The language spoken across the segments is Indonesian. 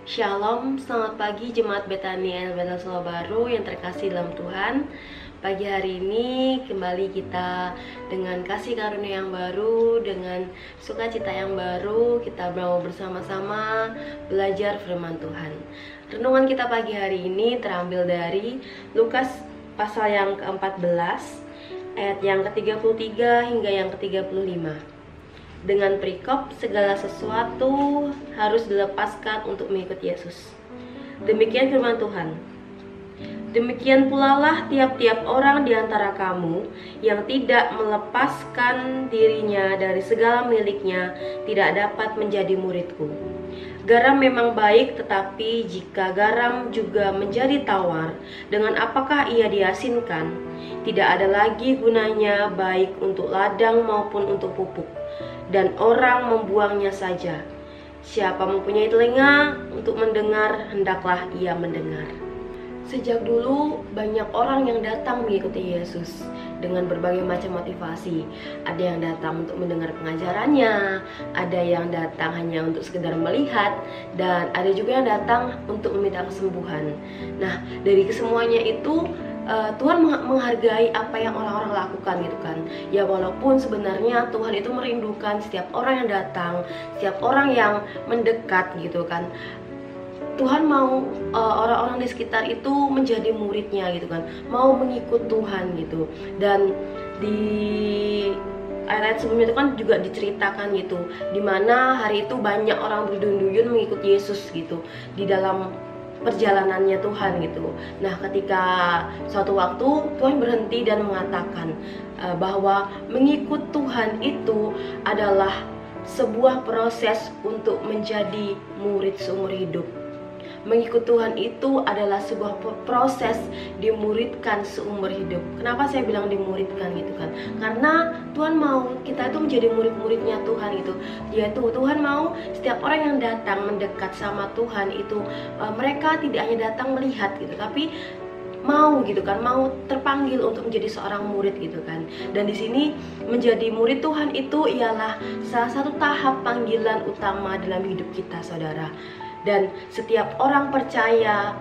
Shalom, selamat pagi Jemaat Betani Bethel Solo Baru yang terkasih dalam Tuhan. Pagi hari ini kembali kita dengan kasih karunia yang baru, dengan sukacita yang baru, kita mau bersama-sama belajar firman Tuhan. Renungan kita pagi hari ini terambil dari Lukas pasal yang ke-14, ayat yang ke-33 hingga yang ke-35. Dengan perikop segala sesuatu harus dilepaskan untuk mengikut Yesus. Demikian firman Tuhan. Demikian pula lah tiap-tiap orang di antara kamu yang tidak melepaskan dirinya dari segala miliknya tidak dapat menjadi muridku. Garam memang baik, tetapi jika garam juga menjadi tawar, dengan apakah ia diasinkan? Tidak ada lagi gunanya baik untuk ladang maupun untuk pupuk, dan orang membuangnya saja. Siapa mempunyai telinga untuk mendengar, hendaklah ia mendengar. Sejak dulu banyak orang yang datang mengikuti Yesus dengan berbagai macam motivasi. Ada yang datang untuk mendengar pengajarannya, ada yang datang hanya untuk sekedar melihat, dan ada juga yang datang untuk meminta kesembuhan. Nah, dari kesemuanya itu Tuhan menghargai apa yang orang-orang lakukan gitu kan. Ya walaupun sebenarnya Tuhan itu merindukan setiap orang yang datang, setiap orang yang mendekat gitu kan. Tuhan mau orang-orang di sekitar itu menjadi muridnya gitu kan, mau mengikut Tuhan gitu. Dan di ayat sebelumnya itu kan juga diceritakan gitu, dimana hari itu banyak orang berduyun-duyun mengikut Yesus gitu di dalam perjalanannya Tuhan gitu. Nah, ketika suatu waktu Tuhan berhenti dan mengatakan bahwa mengikut Tuhan itu adalah sebuah proses untuk menjadi murid seumur hidup. Mengikut Tuhan itu adalah sebuah proses dimuridkan seumur hidup. Kenapa saya bilang dimuridkan gitu kan? Karena Tuhan mau kita itu menjadi murid-muridnya Tuhan gitu. Yaitu Tuhan mau setiap orang yang datang mendekat sama Tuhan itu mereka tidak hanya datang melihat gitu, tapi mau gitu kan, mau terpanggil untuk menjadi seorang murid gitu kan. Dan di sini menjadi murid Tuhan itu ialah salah satu tahap panggilan utama dalam hidup kita, saudara. Dan setiap orang percaya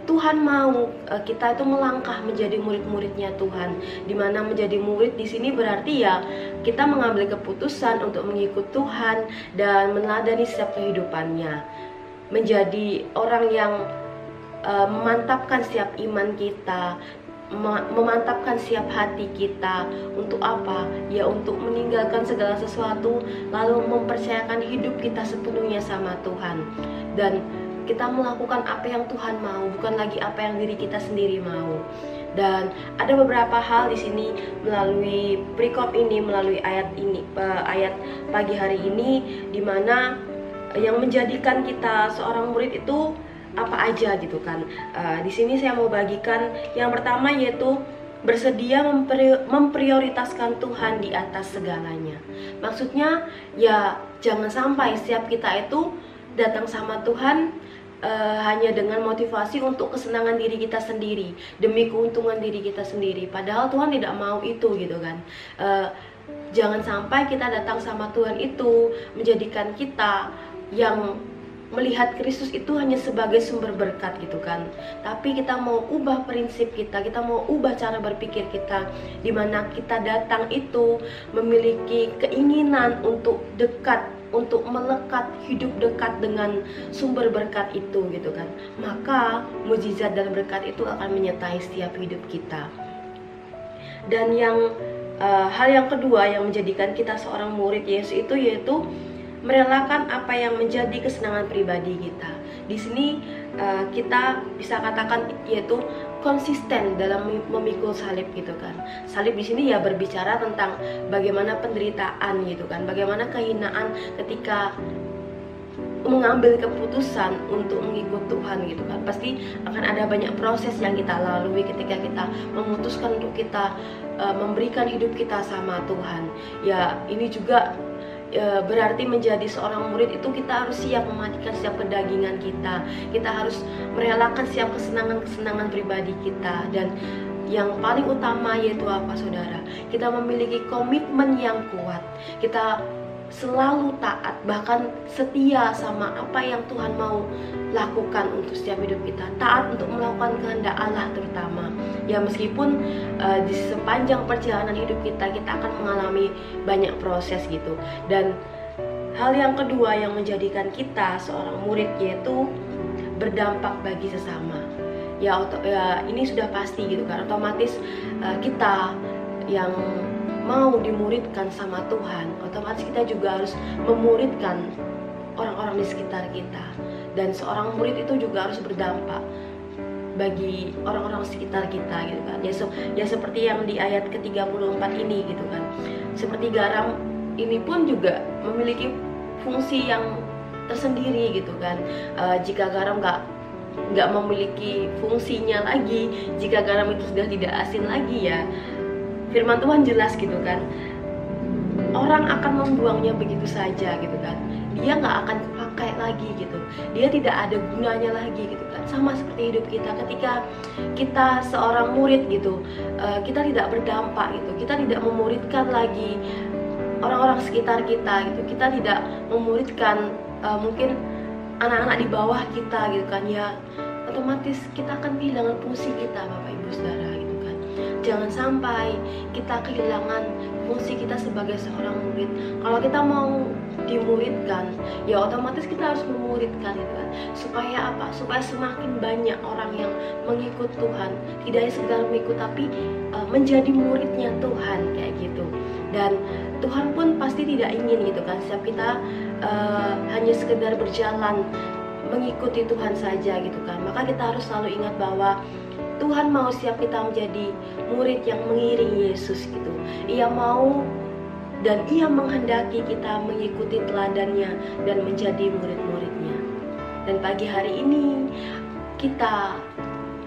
Tuhan mau kita itu melangkah menjadi murid-muridnya Tuhan. Dimana menjadi murid di sini berarti ya kita mengambil keputusan untuk mengikut Tuhan dan meneladani setiap kehidupannya. Menjadi orang yang memantapkan setiap iman kita, memantapkan setiap hati kita. Untuk apa? Ya untuk meninggalkan segala sesuatu, lalu mempercayakan hidup kita sepenuhnya sama Tuhan. Dan kita melakukan apa yang Tuhan mau, bukan lagi apa yang diri kita sendiri mau. Dan ada beberapa hal di sini melalui perikop ini, melalui ayat ini, ayat pagi hari ini, dimana yang menjadikan kita seorang murid itu apa aja gitu kan. Di sini saya mau bagikan yang pertama, yaitu bersedia memprioritaskan Tuhan di atas segalanya. Maksudnya ya jangan sampai setiap kita itu datang sama Tuhan hanya dengan motivasi untuk kesenangan diri kita sendiri, demi keuntungan diri kita sendiri. Padahal Tuhan tidak mau itu gitu kan. Jangan sampai kita datang sama Tuhan itu menjadikan kita yang melihat Kristus itu hanya sebagai sumber berkat gitu kan. Tapi kita mau ubah prinsip kita mau ubah cara berpikir kita, dimana kita datang itu memiliki keinginan untuk dekat, untuk melekat, hidup dekat dengan sumber berkat itu gitu kan. Maka mukjizat dan berkat itu akan menyertai setiap hidup kita. Dan yang hal yang kedua yang menjadikan kita seorang murid Yesus itu yaitu merelakan apa yang menjadi kesenangan pribadi kita. Di sini kita bisa katakan yaitu konsisten dalam memikul salib gitu kan. Salib di sini ya berbicara tentang bagaimana penderitaan gitu kan, bagaimana kehinaan ketika mengambil keputusan untuk mengikut Tuhan gitu kan. Pasti akan ada banyak proses yang kita lalui ketika kita memutuskan untuk kita memberikan hidup kita sama Tuhan. Ya ini juga berarti menjadi seorang murid itu kita harus siap mematikan setiap kedagingan kita. Kita harus merelakan setiap kesenangan-kesenangan pribadi kita. Dan yang paling utama yaitu apa, saudara? Kita memiliki komitmen yang kuat. Kita selalu taat, bahkan setia sama apa yang Tuhan mau lakukan untuk setiap hidup kita. Taat untuk melakukan kehendak Allah terutama. Ya meskipun di sepanjang perjalanan hidup kita akan mengalami banyak proses gitu. Dan hal yang kedua yang menjadikan kita seorang murid yaitu berdampak bagi sesama. Ya ini sudah pasti gitu kan. Otomatis kita yang mau dimuridkan sama Tuhan, otomatis kita juga harus memuridkan orang-orang di sekitar kita. Dan seorang murid itu juga harus berdampak bagi orang-orang sekitar kita gitu kan. Ya seperti yang di ayat ke-34 ini gitu kan. Seperti garam ini pun juga memiliki fungsi yang tersendiri gitu kan. Jika garam nggak memiliki fungsinya lagi, jika garam itu sudah tidak asin lagi, ya firman Tuhan jelas gitu kan, orang akan membuangnya begitu saja gitu kan. Dia nggak akan pakai lagi gitu, dia tidak ada gunanya lagi gitu kan. Sama seperti hidup kita, ketika kita seorang murid gitu, kita tidak berdampak gitu, kita tidak memuridkan lagi orang-orang sekitar kita gitu, kita tidak memuridkan mungkin anak-anak di bawah kita gitu kan, ya otomatis kita akan kehilangan fungsi kita, Bapak Ibu Saudara gitu kan. Jangan sampai kita kehilangan fungsi kita sebagai seorang murid. Kalau kita mau dimuridkan, ya otomatis kita harus memuridkan gitu kan. Supaya apa? Supaya semakin banyak orang yang mengikut Tuhan, tidak hanya sekedar mengikut tapi menjadi muridnya Tuhan kayak gitu. Dan Tuhan pun pasti tidak ingin gitu kan setiap kita hanya sekedar berjalan mengikuti Tuhan saja gitu kan. Maka kita harus selalu ingat bahwa Tuhan mau setiap kita menjadi murid yang mengiringi Yesus gitu. Ia mau dan Ia menghendaki kita mengikuti teladannya dan menjadi murid-muridnya. Dan pagi hari ini kita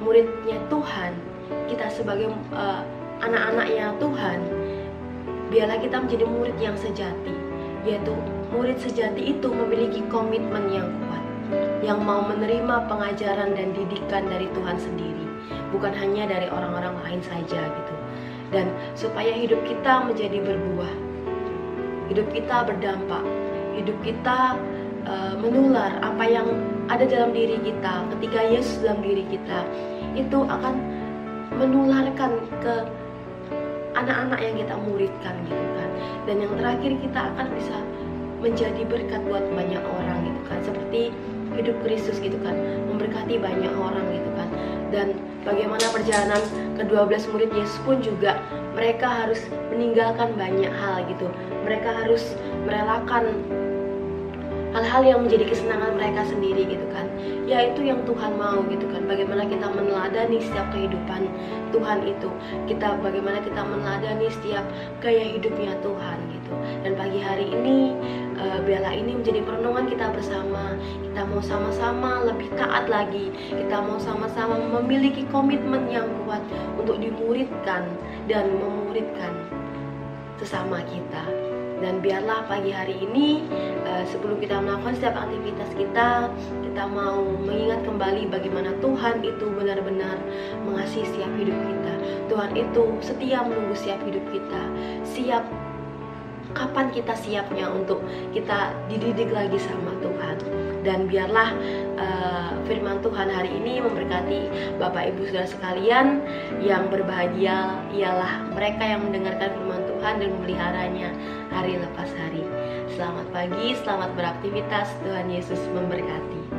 muridnya Tuhan, kita sebagai anak-anaknya Tuhan, biarlah kita menjadi murid yang sejati. Yaitu murid sejati itu memiliki komitmen yang kuat, yang mau menerima pengajaran dan didikan dari Tuhan sendiri, bukan hanya dari orang-orang lain saja gitu. Dan supaya hidup kita menjadi berbuah, hidup kita berdampak, hidup kita menular apa yang ada dalam diri kita. Ketika Yesus dalam diri kita, itu akan menularkan ke anak-anak yang kita muridkan gitu kan. Dan yang terakhir, kita akan bisa menjadi berkat buat banyak orang gitu kan, seperti hidup Kristus gitu kan, memberkati banyak orang gitu kan. Dan bagaimana perjalanan ke-12 murid Yesus pun juga, mereka harus meninggalkan banyak hal gitu. Mereka harus merelakan hal-hal yang menjadi kesenangan mereka sendiri gitu kan. Ya itu yang Tuhan mau gitu kan. Bagaimana kita meneladani setiap kehidupan Tuhan itu, bagaimana kita meneladani setiap gaya hidupnya Tuhan gitu. Dan pagi hari ini biarlah ini menjadi perenungan kita bersama. Kita mau sama-sama lebih taat lagi, kita mau sama-sama memiliki komitmen yang kuat untuk dimuridkan dan memuridkan sesama kita. Dan biarlah pagi hari ini sebelum kita melakukan setiap aktivitas kita mau mengingat kembali bagaimana Tuhan itu benar-benar mengasihi setiap hidup kita. Tuhan itu setia menunggu setiap hidup kita, siap kapan kita siapnya untuk kita dididik lagi sama Tuhan. Dan biarlah firman Tuhan hari ini memberkati Bapak Ibu Saudara sekalian. Yang berbahagia ialah mereka yang mendengarkan firman Tuhan dan memeliharanya hari lepas hari. Selamat pagi, selamat beraktivitas. Tuhan Yesus memberkati.